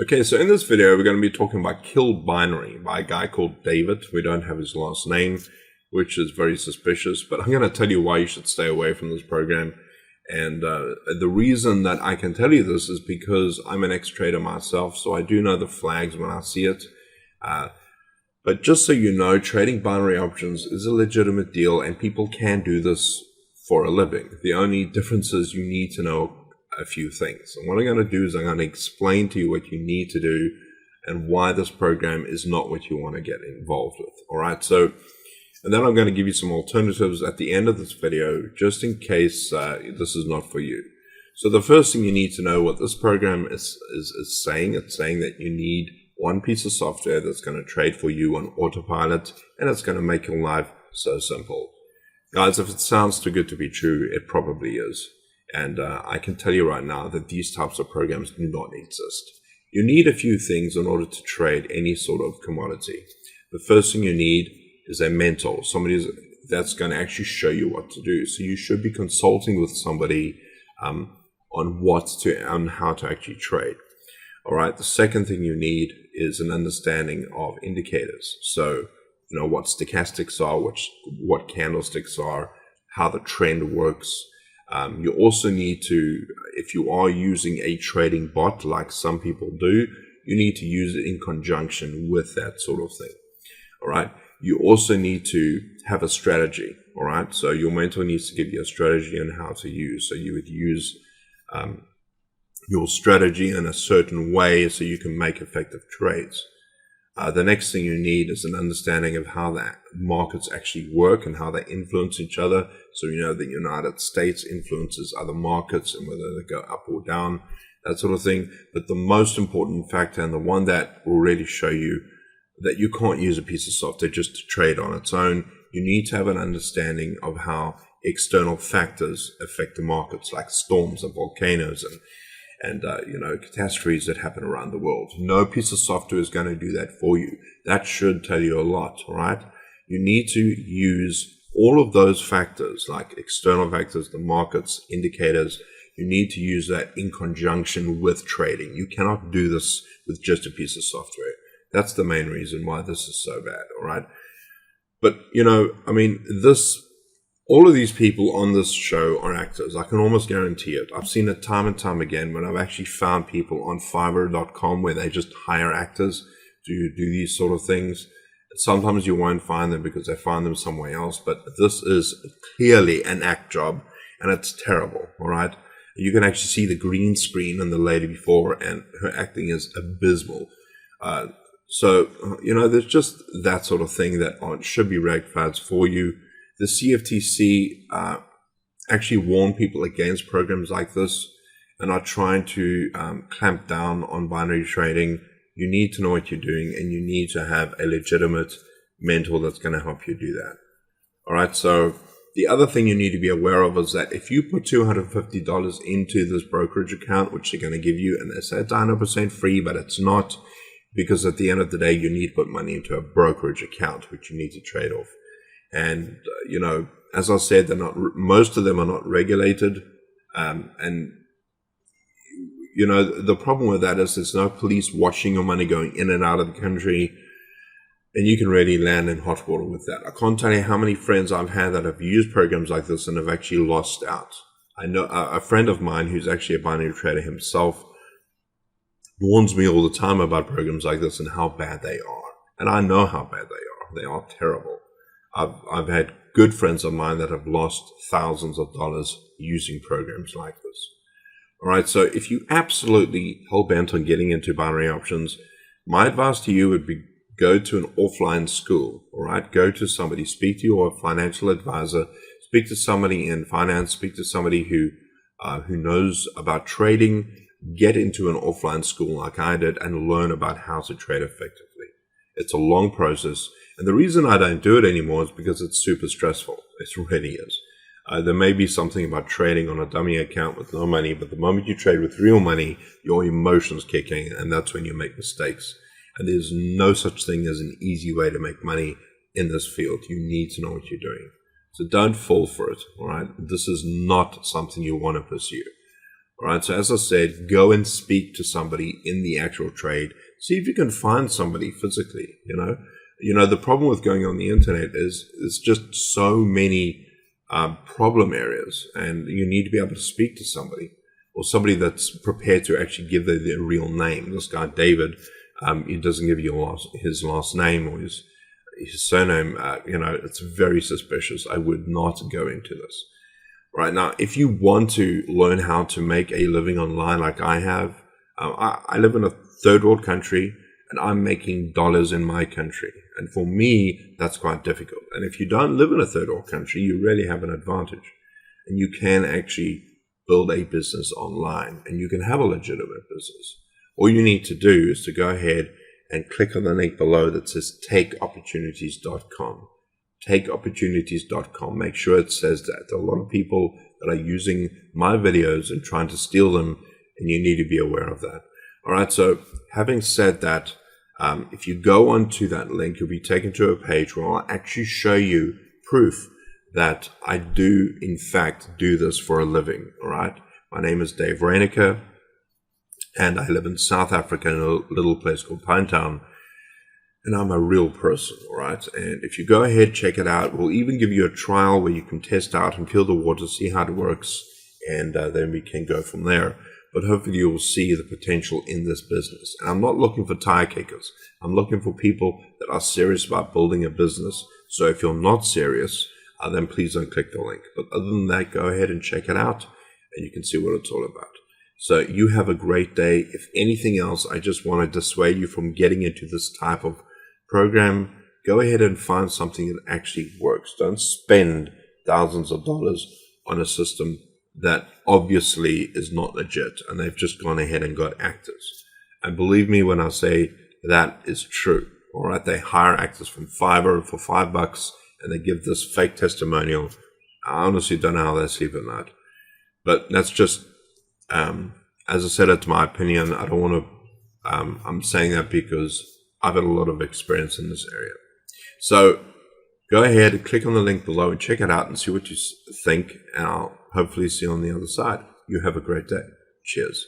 Okay, so in this video, we're going to be talking about Kill Binary by a guy called David. We don't have his last name, which is very suspicious, but I'm going to tell you why you should stay away from this program. And the reason that I can tell you this is because I'm an ex-trader myself, so I do know the flags when I see it. But just so you know, trading binary options is a legitimate deal, and people can do this for a living. The only difference is you need to know a few things. And what I'm going to do is I'm going to explain to you what you need to do and why this program is not what you want to get involved with. All right. So, and then I'm going to give you some alternatives at the end of this video, just in case this is not for you. So the first thing you need to know what this program is saying. It's saying that you need one piece of software that's going to trade for you on autopilot, and it's going to make your life so simple. Guys, if it sounds too good to be true, it probably is. And I can tell you right now that these types of programs do not exist. You need a few things in order to trade any sort of commodity. The first thing you need is a mentor, somebody that's going to actually show you what to do. So you should be consulting with somebody on how to actually trade. All right. The second thing you need is an understanding of indicators. So you know what stochastics are, what candlesticks are, how the trend works. You also need to, if you are using a trading bot like some people do, you need to use it in conjunction with that sort of thing. All right. You also need to have a strategy. All right. So your mentor needs to give you a strategy on how to use. So you would use your strategy in a certain way so you can make effective trades. The next thing you need is an understanding of how the markets actually work and how they influence each other. So you know the United States influences other markets and whether they go up or down, that sort of thing. But the most important factor, and the one that will really show you that you can't use a piece of software just to trade on its own, you need to have an understanding of how external factors affect the markets, like storms and volcanoes and catastrophes that happen around the world. No piece of software is going to do that for you. That should tell you a lot, all right? You need to use all of those factors, like external factors, the markets, indicators. You need to use that in conjunction with trading. You cannot do this with just a piece of software. That's the main reason why this is so bad, all right? But, all of these people on this show are actors. I can almost guarantee it. I've seen it time and time again when I've actually found people on Fiverr.com where they just hire actors to do these sort of things. Sometimes you won't find them because they find them somewhere else, but this is clearly an act job, and it's terrible, all right? You can actually see the green screen and the lady before, and her acting is abysmal. There's just that sort of thing that should be red flags for you. The CFTC actually warn people against programs like this and are trying to clamp down on binary trading. You need to know what you're doing, and you need to have a legitimate mentor that's going to help you do that. All right. So the other thing you need to be aware of is that if you put $250 into this brokerage account, which they're going to give you, and they say it's 100% free, but it's not, because at the end of the day, you need to put money into a brokerage account, which you need to trade off. And, as I said, most of them are not regulated. The problem with that is there's no police watching your money going in and out of the country. And you can really land in hot water with that. I can't tell you how many friends I've had that have used programs like this and have actually lost out. I know a friend of mine who's actually a binary trader himself warns me all the time about programs like this and how bad they are. And I know how bad they are. They are terrible. I've had good friends of mine that have lost thousands of dollars using programs like this. All right. So if you absolutely hell-bent on getting into binary options, my advice to you would be go to an offline school. All right. Go to somebody, speak to your financial advisor, speak to somebody in finance, speak to somebody who knows about trading, get into an offline school like I did and learn about how to trade effectively. It's a long process. And the reason I don't do it anymore is because it's super stressful. It really is. There may be something about trading on a dummy account with no money, but the moment you trade with real money, your emotions kick in, and that's when you make mistakes. And there's no such thing as an easy way to make money in this field. You need to know what you're doing. So don't fall for it, all right? This is not something you want to pursue. All right. So as I said, go and speak to somebody in the actual trade. See if you can find somebody physically. The problem with going on the internet is it's just so many problem areas, and you need to be able to speak to somebody, or somebody that's prepared to actually give their real name. This guy David, he doesn't give you his last name or his surname. It's very suspicious. I would not go into this. Right now, if you want to learn how to make a living online like I have, I live in a third world country, and I'm making dollars in my country. And for me, that's quite difficult. And if you don't live in a third world country, you really have an advantage. And you can actually build a business online, and you can have a legitimate business. All you need to do is to go ahead and click on the link below that says takeopportunities.com. Takeopportunities.com. Make sure it says that. There are a lot of people that are using my videos and trying to steal them, and you need to be aware of that. All right. So having said that, if you go onto that link, you'll be taken to a page where I'll actually show you proof that I do, in fact, do this for a living. All right. My name is Dave Reinecker, and I live in South Africa in a little place called Pinetown. And I'm a real person, all right? And if you go ahead, check it out. We'll even give you a trial where you can test out and feel the water, see how it works, and then we can go from there. But hopefully you will see the potential in this business. And I'm not looking for tire kickers. I'm looking for people that are serious about building a business. So if you're not serious, then please don't click the link. But other than that, go ahead and check it out, and you can see what it's all about. So you have a great day. If anything else, I just want to dissuade you from getting into this type of program. Go ahead and find something that actually works. Don't spend thousands of dollars on a system that obviously is not legit, and they've just gone ahead and got actors. And believe me when I say that is true. All right, they hire actors from Fiverr for $5, and they give this fake testimonial. I honestly don't know how they sleep at night. But that's just, as I said, it's my opinion. I don't want to, I'm saying that because I've had a lot of experience in this area. So go ahead and click on the link below and check it out and see what you think. And I'll hopefully see you on the other side. You have a great day. Cheers.